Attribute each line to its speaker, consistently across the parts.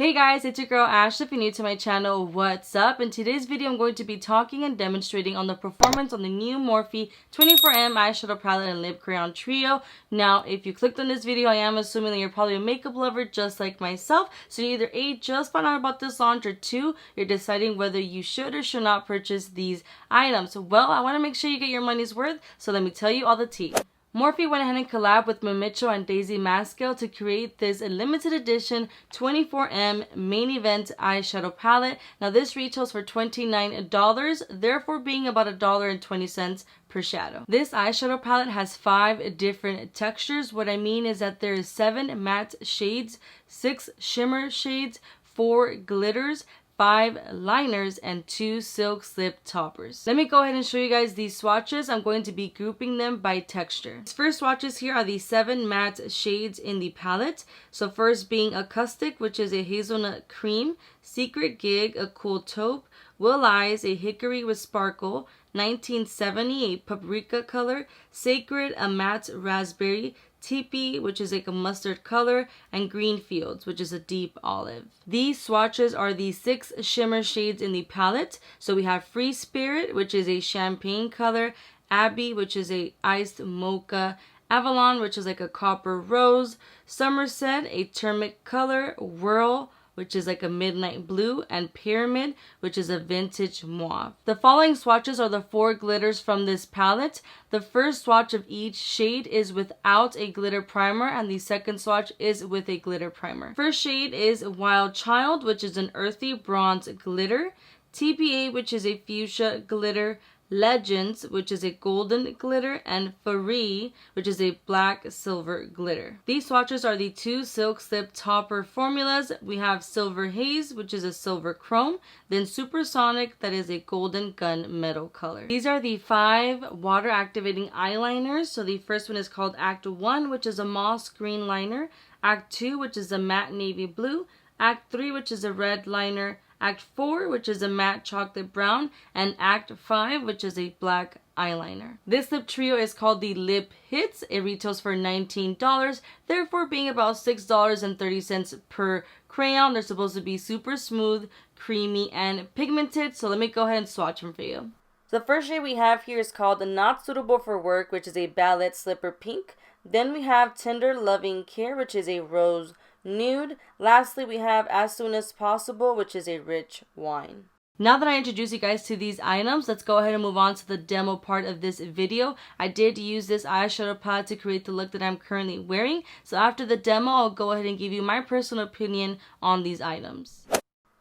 Speaker 1: Hey guys, it's your girl Ash. If you're new to my channel, what's up? In today's video, I'm going to be talking and demonstrating on the performance on the new Morphe 24M eyeshadow palette and lip crayon trio. Now, if you clicked on this video, I am assuming that you're probably a makeup lover just like myself. So you either A, just found out about this launch, or 2, you're deciding whether you should or should not purchase these items. Well, I want to make sure you get your money's worth, so let me tell you all the tea. Morphe went ahead and collabed with Mimicho and Daisy Mascal to create this limited edition 24M main event eyeshadow palette. Now this retails for $29, therefore being about $1.20 per shadow. This eyeshadow palette has 5 different textures. What I mean is that there is 7 matte shades, 6 shimmer shades, 4 glitters, 5 liners, and 2 silk slip toppers. Let me go ahead and show you guys these swatches. I'm going to be grouping them by texture. These first swatches here are the 7 matte shades in the palette. So first being Acoustic, which is a hazelnut cream, Secret Gig, a cool taupe, Will Eyes, a hickory with sparkle, 1970, a paprika color, Sacred, a matte raspberry, Teepee, which is like a mustard color, and Green Fields, which is a deep olive. These swatches are the 6 shimmer shades in the palette. So we have Free Spirit, which is a champagne color, Abbey, which is a iced mocha, Avalon, which is like a copper rose, Somerset, a turmeric color, Whirl, which is like a midnight blue, and Pyramid, which is a vintage mauve. The following swatches are the 4 glitters from this palette. The first swatch of each shade is without a glitter primer, and the second swatch is with a glitter primer. First shade is Wild Child, which is an earthy bronze glitter, TPA, which is a fuchsia glitter, Legends, which is a golden glitter, and Free, which is a black silver glitter. These swatches are the 2 silk slip topper formulas. We have Silver Haze, which is a silver chrome, then Supersonic, that is a golden gunmetal color. These are the 5 water activating eyeliners. So the first one is called Act 1, which is a moss green liner, Act 2, which is a matte navy blue, Act 3, which is a red liner, Act 4, which is a matte chocolate brown, and Act 5, which is a black eyeliner. This lip trio is called the Lip Hits. It retails for $19, therefore being about $6.30 per crayon. They're supposed to be super smooth, creamy, and pigmented. So let me go ahead and swatch them for you. So the first shade we have here is called the Not Suitable for Work, which is a Ballet Slipper Pink. Then we have Tender Loving Care, which is a rose nude. Lastly, we have As Soon as Possible, which is a rich wine. Now that I introduced you guys to these items, let's go ahead and move on to the demo part of this video. I did use this eyeshadow palette to create the look that I'm currently wearing. So after the demo, I'll go ahead and give you my personal opinion on these items.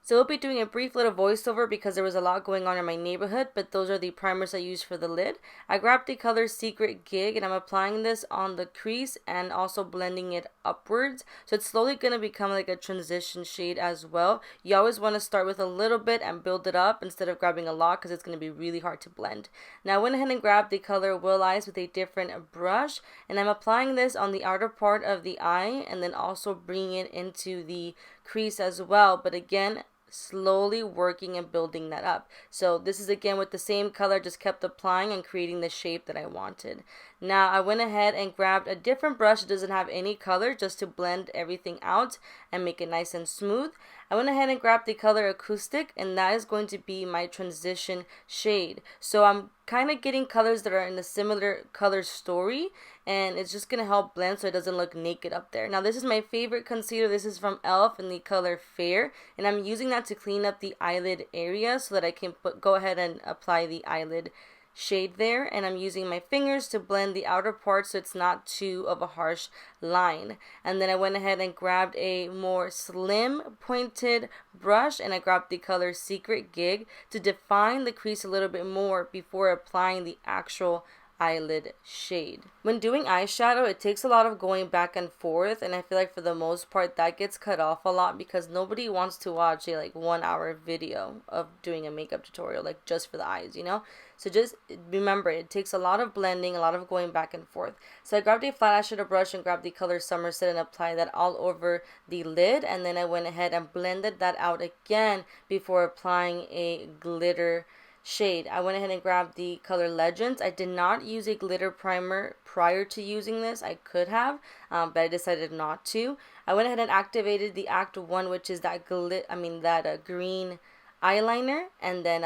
Speaker 1: So we'll be doing a brief little voiceover because there was a lot going on in my neighborhood, but those are the primers I used for the lid. I grabbed the color Secret Gig, and I'm applying this on the crease and also blending it upwards. So it's slowly going to become like a transition shade as well. You always want to start with a little bit and build it up instead of grabbing a lot because it's going to be really hard to blend. Now I went ahead and grabbed the color Will Eyes with a different brush, and I'm applying this on the outer part of the eye and then also bringing it into the crease as well. But again, slowly working and building that up. So this is again with the same color, just kept applying and creating the shape that I wanted. Now I went ahead and grabbed a different brush that doesn't have any color just to blend everything out and make it nice and smooth. I went ahead and grabbed the color Acoustic, and that is going to be my transition shade. So I'm kind of getting colors that are in a similar color story, and it's just going to help blend so it doesn't look naked up there. Now this is my favorite concealer. This is from e.l.f. in the color Fair, and I'm using that to clean up the eyelid area so that I can go ahead and apply the eyelid shade there, and I'm using my fingers to blend the outer part so it's not too of a harsh line. And then I went ahead and grabbed a more slim pointed brush, and I grabbed the color Secret Gig to define the crease a little bit more before applying the actual eyelid shade. When doing eyeshadow, it takes a lot of going back and forth, and I feel like for the most part that gets cut off a lot because nobody wants to watch a like 1-hour video of doing a makeup tutorial like just for the eyes, you know. So just remember, it takes a lot of blending, a lot of going back and forth. So I grabbed a flat eyeshadow brush and grabbed the color Somerset and applied that all over the lid, and then I went ahead and blended that out again before applying a glitter shade. I went ahead and grabbed the color Legends. I did not use a glitter primer prior to using this. I could have, but I decided not to. I went ahead and activated the Act 1, which is that green eyeliner, and then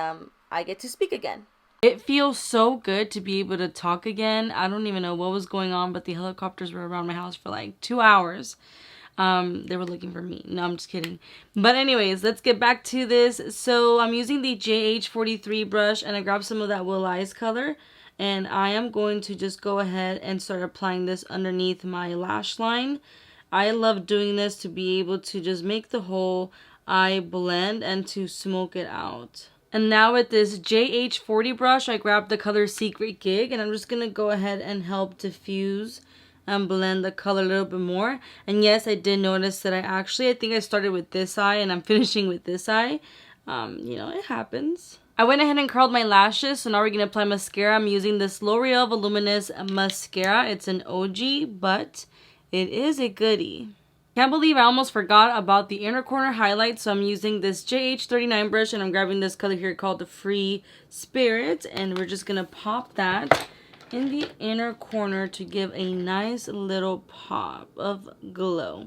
Speaker 1: I get to speak again. It feels so good to be able to talk again. I don't even know what was going on, but the helicopters were around my house for like 2 hours. They were looking for me. No, I'm just kidding. But anyways, let's get back to this. So I'm using the JH43 brush, and I grabbed some of that Will Eyes color. And I am going to just go ahead and start applying this underneath my lash line. I love doing this to be able to just make the whole eye blend and to smoke it out. And now with this JH40 brush, I grabbed the color Secret Gig, and I'm just going to go ahead and help diffuse and blend the color a little bit more. And yes, I did notice that I think I started with this eye and I'm finishing with this eye. You know, it happens. I went ahead and curled my lashes, so now we're going to apply mascara. I'm using this L'Oreal Voluminous Mascara. It's an OG, but it is a goodie. Can't believe I almost forgot about the inner corner highlight, so I'm using this JH39 brush, and I'm grabbing this color here called the Free Spirit, and we're just going to pop that in the inner corner to give a nice little pop of glow.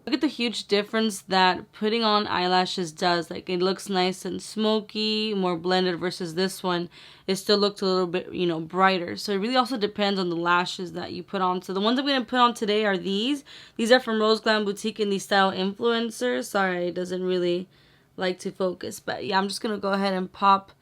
Speaker 1: Look at the huge difference that putting on eyelashes does. Like, it looks nice and smoky, more blended, versus this one. It still looks a little bit, you know, brighter. So it really also depends on the lashes that you put on. So the ones that we're going to put on today are these. These are from Rose Glam Boutique in the Style Influencer. Sorry, it doesn't really like to focus. But yeah, I'm just going to go ahead and pop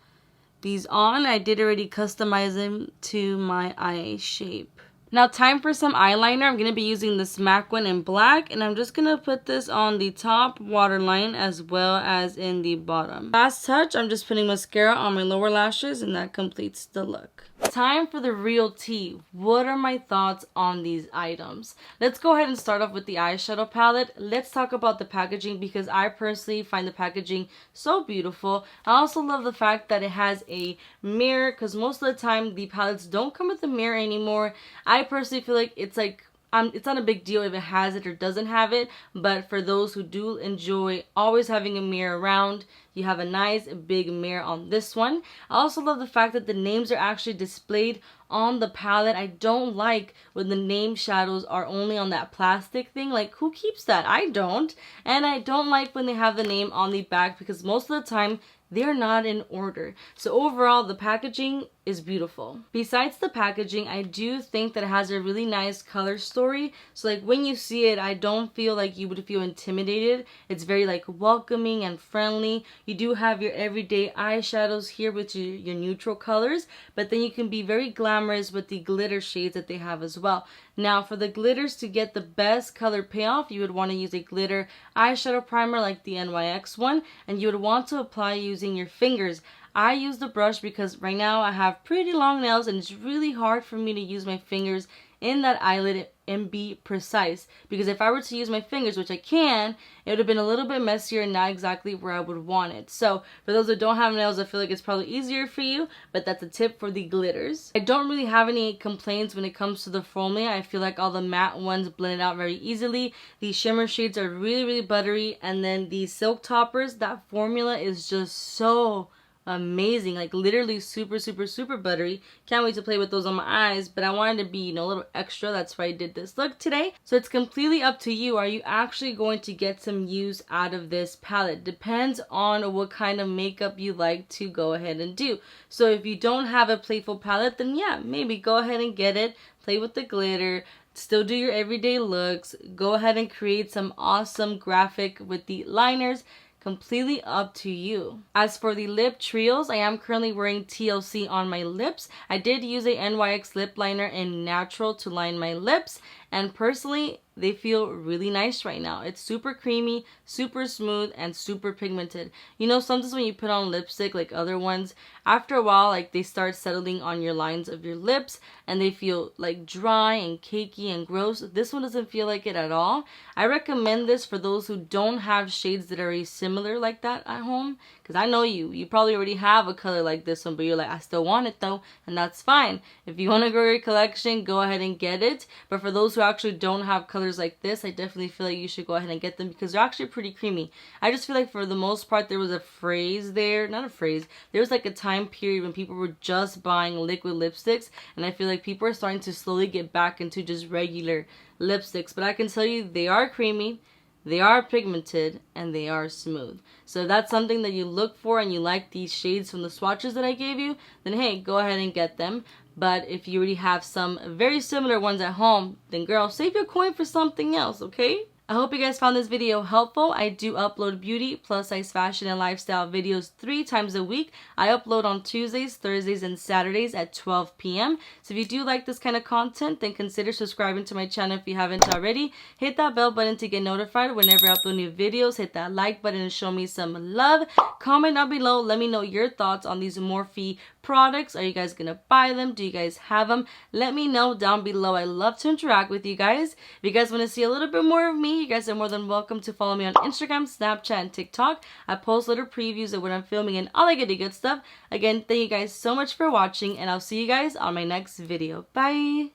Speaker 1: these on. I did already customize them to my eye shape. Now time for some eyeliner. I'm going to be using this MAC one in black, and I'm just going to put this on the top waterline as well as in the bottom. Last touch, I'm just putting mascara on my lower lashes, and that completes the look. Time for the real tea. What are my thoughts on these items? Let's go ahead and start off with the eyeshadow palette. Let's talk about the packaging, because I personally find the packaging so beautiful. I also love the fact that it has a mirror, because most of the time the palettes don't come with a mirror anymore. I personally feel like it's not a big deal if it has it or doesn't have it, but for those who do enjoy always having a mirror around, you have a nice big mirror on this one. I also love the fact that the names are actually displayed on the palette. I don't like when the name shadows are only on that plastic thing. Like, who keeps that? I don't. And I don't like when they have the name on the back, because most of the time they're not in order. So overall, the packaging is beautiful. Besides the packaging, I do think that it has a really nice color story. So like when you see it, I don't feel like you would feel intimidated. It's very like welcoming and friendly. You do have your everyday eyeshadows here with your neutral colors, but then you can be very glamorous with the glitter shades that they have as well. Now for the glitters, to get the best color payoff, you would want to use a glitter eyeshadow primer like the NYX one, and you would want to apply using your fingers. I use the brush because right now I have pretty long nails, and it's really hard for me to use my fingers in that eyelid and be precise, because if I were to use my fingers, which I can, it would have been a little bit messier and not exactly where I would want it. So for those that don't have nails, I feel like it's probably easier for you, but that's a tip for the glitters. I don't really have any complaints when it comes to the formula. I feel like all the matte ones blend out very easily. The shimmer shades are really buttery, and then the silk toppers, that formula is just so amazing, like literally super buttery. Can't wait to play with those on my eyes, but I wanted to be, you know, a little extra. That's why I did this look today. So it's completely up to you. Are you actually going to get some use out of this palette? Depends on what kind of makeup you like to go ahead and do. So if you don't have a playful palette, then yeah, maybe go ahead and get it. Play with the glitter. Still do your everyday looks. Go ahead and create some awesome graphic with the liners. Completely up to you. As for the lip trios, I am currently wearing TLC on my lips. I did use a NYX lip liner in Natural to line my lips, and personally, they feel really nice right now. It's super creamy, super smooth, and super pigmented. You know, sometimes when you put on lipstick like other ones, after a while, like they start settling on your lines of your lips and they feel like dry and cakey and gross. This one doesn't feel like it at all. I recommend this for those who don't have shades that are similar like that at home, because I know you probably already have a color like this one, but you're like, I still want it though, and that's fine. If you want to grow your collection, go ahead and get it. But for those who actually don't have colors colors like this, I definitely feel like you should go ahead and get them because they're actually pretty creamy. I just feel like for the most part there was a phrase there, not a phrase, there was like a time period when people were just buying liquid lipsticks, and I feel like people are starting to slowly get back into just regular lipsticks. But I can tell you they are creamy, they are pigmented, and they are smooth. So if that's something that you look for and you like these shades from the swatches that I gave you, then hey, go ahead and get them. But if you already have some very similar ones at home, then girl, save your coin for something else, okay? I hope you guys found this video helpful. I do upload beauty, plus size fashion, and lifestyle videos 3 times a week. I upload on Tuesdays, Thursdays, and Saturdays at 12 p.m. So if you do like this kind of content, then consider subscribing to my channel if you haven't already. Hit that bell button to get notified whenever I upload new videos. Hit that like button and show me some love. Comment down below. Let me know your thoughts on these Morphe products. Are you guys gonna buy them? Do you guys have them? Let me know down below. I love to interact with you guys. If you guys want to see a little bit more of me, you guys are more than welcome to follow me on Instagram, Snapchat, and TikTok. I post little previews of what I'm filming and all that good stuff. Again, thank you guys so much for watching, and I'll see you guys on my next video. Bye!